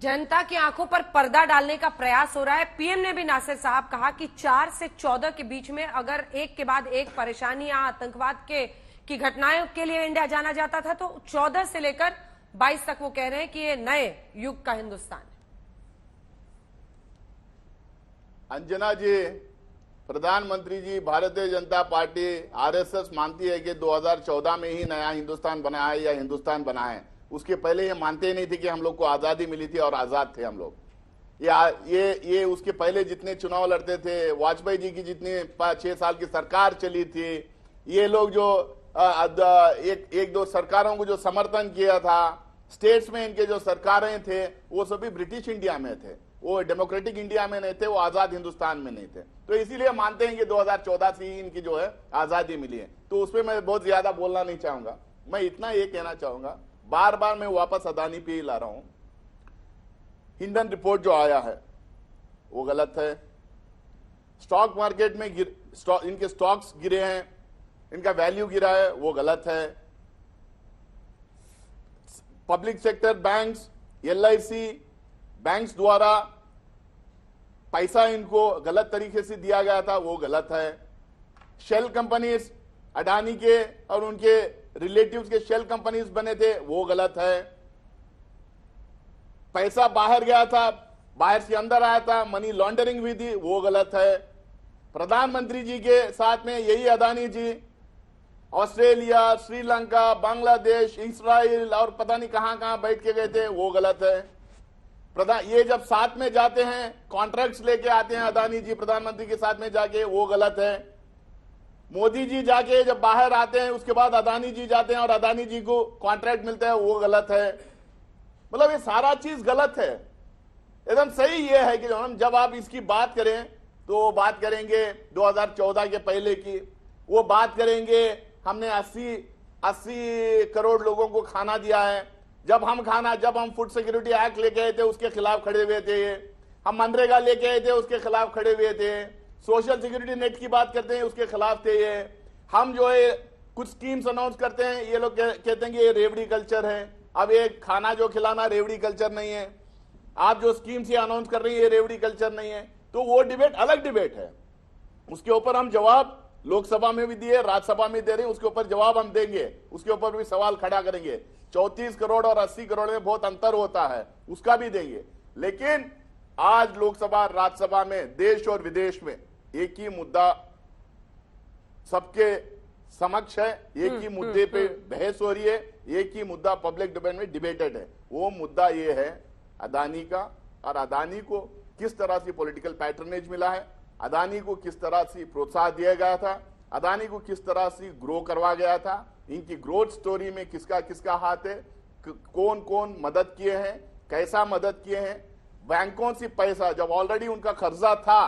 जनता की आंखों पर पर्दा डालने का प्रयास हो रहा है। पीएम ने भी नासिर साहब कहा कि 4 से 14 के बीच में अगर एक के बाद एक परेशानी या आतंकवाद की घटनाओं के लिए इंडिया जाना जाता था, तो 14 से लेकर 22 तक वो कह रहे हैं कि ये नए युग का हिंदुस्तान है। अंजना जी, प्रधानमंत्री जी, भारतीय जनता पार्टी आरएसएस मानती है कि 2014 में ही नया हिंदुस्तान बना है या हिंदुस्तान बना है। उसके पहले ये मानते ही नहीं थे कि हम लोग को आजादी मिली थी और आजाद थे हम लोग। ये उसके पहले जितने चुनाव लड़ते थे, वाजपेयी जी की जितनी 6 साल की सरकार चली थी, ये लोग जो एक दो सरकारों को जो समर्थन किया था, स्टेट्स में इनके जो सरकारें थे, वो सभी ब्रिटिश इंडिया में थे, वो डेमोक्रेटिक इंडिया में नहीं थे, वो आजाद हिंदुस्तान में नहीं थे। तो इसीलिए मानते हैं कि 2014 से ही इनकी जो है आजादी मिली है। तो उसपे मैं बहुत ज्यादा बोलना नहीं चाहूंगा। मैं इतना ये कहना चाहूंगा, बार बार मैं वापस अदानी पे ही ला रहा हूं। हिंडन रिपोर्ट जो आया है वो गलत है। स्टॉक मार्केट में इनके स्टॉक्स गिरे हैं, इनका वैल्यू गिरा है, वो गलत है। Public sector banks, LIC banks द्वारा पैसा इनको गलत तरीके से दिया गया था, वो गलत है। शेल कंपनीज, अडानी के और उनके रिलेटिव्स के शेल कंपनीज बने थे, वो गलत है। पैसा बाहर गया था, बाहर से अंदर आया था, मनी लॉन्ड्रिंग हुई थी, वो गलत है। प्रधानमंत्री जी के साथ में यही अदानी जी ऑस्ट्रेलिया, श्रीलंका, बांग्लादेश, इस्राइल और पता नहीं कहां कहां बैठ के गए थे, वो गलत है। ये जब साथ में जाते हैं, कॉन्ट्रैक्ट्स लेके आते हैं अदानी जी प्रधानमंत्री के साथ में जाके, वो गलत है। मोदी जी जाके जब बाहर आते हैं, उसके बाद अदानी जी जाते हैं और अदानी जी को कॉन्ट्रैक्ट मिलता है, वो गलत है। मतलब ये सारा चीज गलत है। एकदम सही ये है कि जब आप इसकी बात करें तो बात करेंगे 2014 के पहले की, वो बात करेंगे हमने 80 करोड़ लोगों को खाना दिया है। जब हम फूड सिक्योरिटी एक्ट लेके आए थे, उसके खिलाफ खड़े हुए थे। हम मनरेगा लेके आए थे, उसके खिलाफ खड़े हुए थे। सोशल सिक्योरिटी नेट की बात करते हैं, उसके खिलाफ थे ये। हम जो है कुछ स्कीम्स अनाउंस करते हैं, ये लोग कहते हैं कि ये रेवड़ी कल्चर है। अब ये खाना जो खिलाना रेवड़ी कल्चर नहीं है। आप जो स्कीम्स ये अनाउंस कर रही है, ये रेवड़ी कल्चर नहीं है। तो वो डिबेट अलग डिबेट है, उसके ऊपर हम जवाब लोकसभा में भी दिए, राज्यसभा में दे रहे हैं, उसके ऊपर जवाब हम देंगे, उसके ऊपर भी सवाल खड़ा करेंगे। 34 करोड़ और 80 करोड़ में बहुत अंतर होता है, उसका भी देंगे। लेकिन आज लोकसभा राज्यसभा में देश और विदेश में एक ही मुद्दा सबके समक्ष है, एक ही मुद्दे पे बहस हो रही है, एक ही मुद्दा पब्लिक डिबेट में डिबेटेड है। वो मुद्दा ये है अदानी का, और अदानी को किस तरह से पॉलिटिकल पैटर्नेज मिला है, अदानी को किस तरह से प्रोत्साहन दिया गया था, अदानी को किस तरह से ग्रो करवा गया था, इनकी ग्रोथ स्टोरी में किसका किसका हाथ है, कौन कौन मदद किए हैं, कैसा मदद किए हैं। बैंकों से पैसा जब ऑलरेडी उनका कर्जा था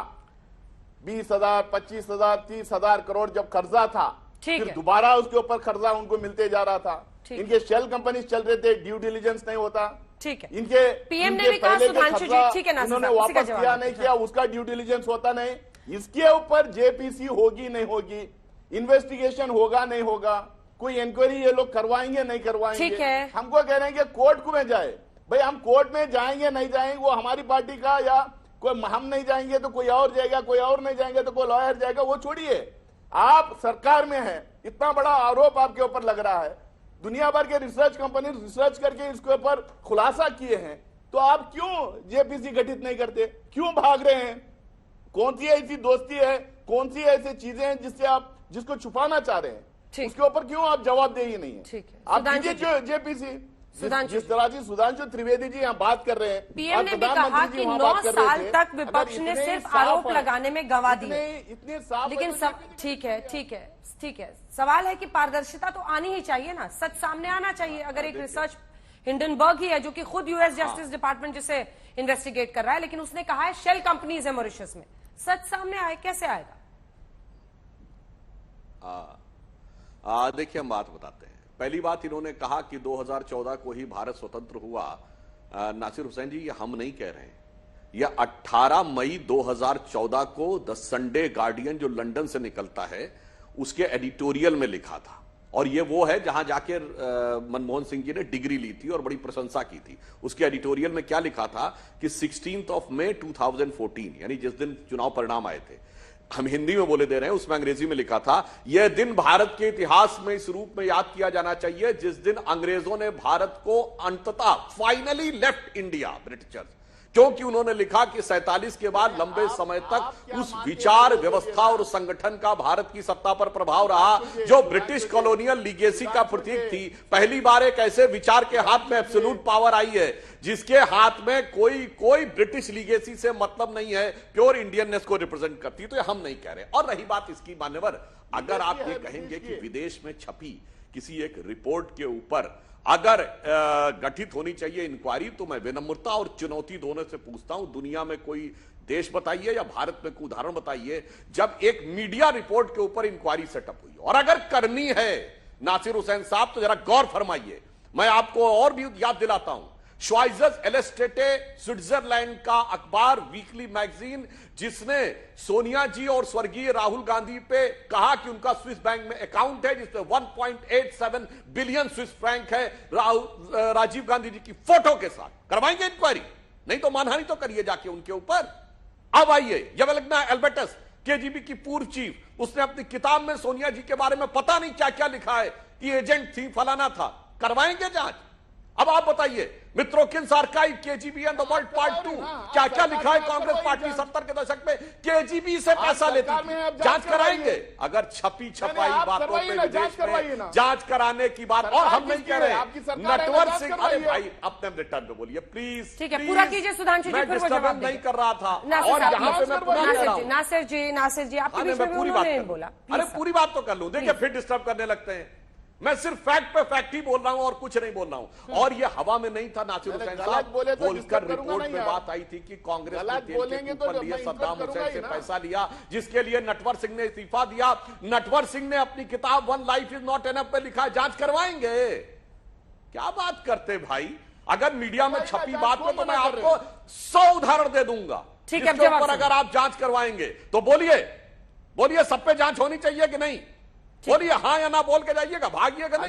20,000, 25,000, 30,000 करोड़ जब कर्जा था, फिर दोबारा उसके ऊपर कर्जा उनको मिलते जा रहा था। इनके शेल कंपनी चल रहे थे, ड्यू डिलिजेंस नहीं होता। ठीक है, इनके पीएम ने भी कहा सुधांशु जी, ठीक है ना, उन्होंने वापस किया नहीं किया, उसका ड्यू डिलिजेंस होता नहीं। इसके ऊपर जेपीसी होगी नहीं होगी, इन्वेस्टिगेशन होगा नहीं होगा, कोई इंक्वायरी ये लोग करवाएंगे नहीं करवाएंगे। हमको कह रहे हैं कि कोर्ट में जाए। भाई हम कोर्ट में जाएंगे नहीं जाएंगे वो हमारी पार्टी का, या कोई हम नहीं जाएंगे तो कोई और जाएगा, कोई और नहीं जाएंगे तो कोई लॉयर जाएगा, वो छोड़िए। आप सरकार में हैं, इतना बड़ा आरोप आपके ऊपर लग रहा है, दुनिया भर के रिसर्च कंपनी रिसर्च करके इसके ऊपर खुलासा किए हैं, तो आप क्यों जेपीसी गठित नहीं करते, क्यों भाग रहे हैं? कौन सी ऐसी दोस्ती है, कौन सी ऐसी चीजें हैं जिससे आप जिसको छुपाना चाह रहे हैं, उसके ऊपर क्यों आप जवाबदेही नहीं है? आप दीजिए जेपीसी। जिस तरह से सुधांशु त्रिवेदी जी यहाँ बात कर रहे हैं, पीएम ने भी कहा कि 9 साल तक विपक्ष ने सिर्फ आरोप लगाने में गंवा दिए, इतने साफ। लेकिन सब ठीक है। सवाल है कि पारदर्शिता तो आनी ही चाहिए ना, सच सामने आना चाहिए। अगर एक रिसर्च हिंडनबर्ग ही है जो कि खुद यूएस जस्टिस डिपार्टमेंट जिसे इन्वेस्टिगेट कर रहा है, लेकिन उसने कहा है शेल कंपनीज है मॉरिशस में, सच सामने आए, कैसे आएगा? देखिए हम बात बताते हैं। पहली बात, इन्होंने कहा कि 2014 को ही भारत स्वतंत्र हुआ। नासिर हुसैन जी, ये हम नहीं कह रहे हैं, यह 18 मई 2014 को द संडे गार्डियन जो लंदन से निकलता है उसके एडिटोरियल में लिखा था। और ये वो है जहां जाके मनमोहन सिंह जी ने डिग्री ली थी और बड़ी प्रशंसा की थी। उसके एडिटोरियल में क्या लिखा था कि 16 मई 2014, यानी जिस दिन चुनाव परिणाम आए थे, हम हिंदी में बोले दे रहे हैं, उसमें अंग्रेजी में लिखा था, यह दिन भारत के इतिहास में इस रूप में याद किया जाना चाहिए जिस दिन अंग्रेजों ने भारत को अंततः फाइनली लेफ्ट इंडिया, ब्रिटिशर्स, क्योंकि उन्होंने लिखा कि 47 के बाद लंबे समय तक उस विचार व्यवस्था और संगठन का भारत की सत्ता पर प्रभाव रहा जो ब्रिटिश कॉलोनियल लीगेसी का प्रतीक थी। पहली बार एक ऐसे विचार के हाथ में एब्सोल्यूट पावर आई है जिसके हाथ में कोई ब्रिटिश लीगेसी से मतलब नहीं है, प्योर इंडियननेस को रिप्रेजेंट करती है। तो ये हम नहीं कह रहे। और रही बात इसकी मान्यवर, अगर आप ये कहेंगे कि विदेश में छपी किसी एक रिपोर्ट के ऊपर अगर गठित होनी चाहिए इंक्वायरी, तो मैं विनम्रता और चुनौती दोनों से पूछता हूं, दुनिया में कोई देश बताइए या भारत में कोई उदाहरण बताइए जब एक मीडिया रिपोर्ट के ऊपर इंक्वायरी सेटअप हुई। और अगर करनी है नासिर हुसैन साहब तो जरा गौर फरमाइए। मैं आपको और भी याद दिलाता हूं, श्वाइजर्स एलेस्टेटे स्विट्जरलैंड का अखबार, वीकली मैगजीन, जिसने सोनिया जी और स्वर्गीय राहुल गांधी पे कहा कि उनका स्विस बैंक में अकाउंट है जिसमें 1.87 बिलियन स्विस फ्रैंक है, राजीव गांधी जी की फोटो के साथ, करवाएंगे इंक्वायरी? नहीं तो मानहानि तो करिए जाके उनके ऊपर। अब आइए, यवलग्ना एल्बर्टस, केजीबी की पूर्व चीफ, उसने अपनी किताब में सोनिया जी के बारे में पता नहीं क्या क्या लिखा है कि एजेंट थी, फलाना था। करवाएंगे जांच? अब आप बताइए, Mitrokhin's archive, KGB and the world part 2, क्या क्या लिखा है कांग्रेस पार्टी 70 के दशक में केजीबी से पैसा लेती थी। जांच कराएंगे? अगर छपी छपाई बातों पे विदेश में जांच कराने की बात, और हम नहीं कह रहे नटवर सिंह, अरे भाई अपने रिटर्न में बोलिए प्लीज। ठीक है, पूरा कीजिए सुधांशु जी, फिर वो जवाब नहीं कर रहा था। और यहाँ पे मैं पूरा कह रहा हूं, नासिर जी आपके बीच में पूरी बात बोला। अरे पूरी बात तो कर लूं, देखिए फिर डिस्टर्ब करने लगते हैं। मैं सिर्फ फैक्ट पे फैक्ट ही बोल रहा हूं और कुछ नहीं बोल रहा हूं। और ये हवा में नहीं था नासिर हुसैन साहब, बोलकर रिपोर्ट में बात आई थी कि कांग्रेस ने तेल के ऊपर लिए सद्दाम हुसैन से पैसा लिया, जिसके लिए नटवर सिंह ने इस्तीफा दिया। नटवर सिंह ने अपनी किताब one life is not enough पे लिखा, जांच करवाएंगे? क्या बात करते भाई? अगर मीडिया में छपी बात को तो मैं आपको 100 उदाहरण दे दूंगा। ठीक है, अगर आप जांच करवाएंगे तो बोलिए सब पे जांच होनी चाहिए कि नहीं? बोलिए हाँ या ना बोल के जाइएगा, भागिएगा नहीं।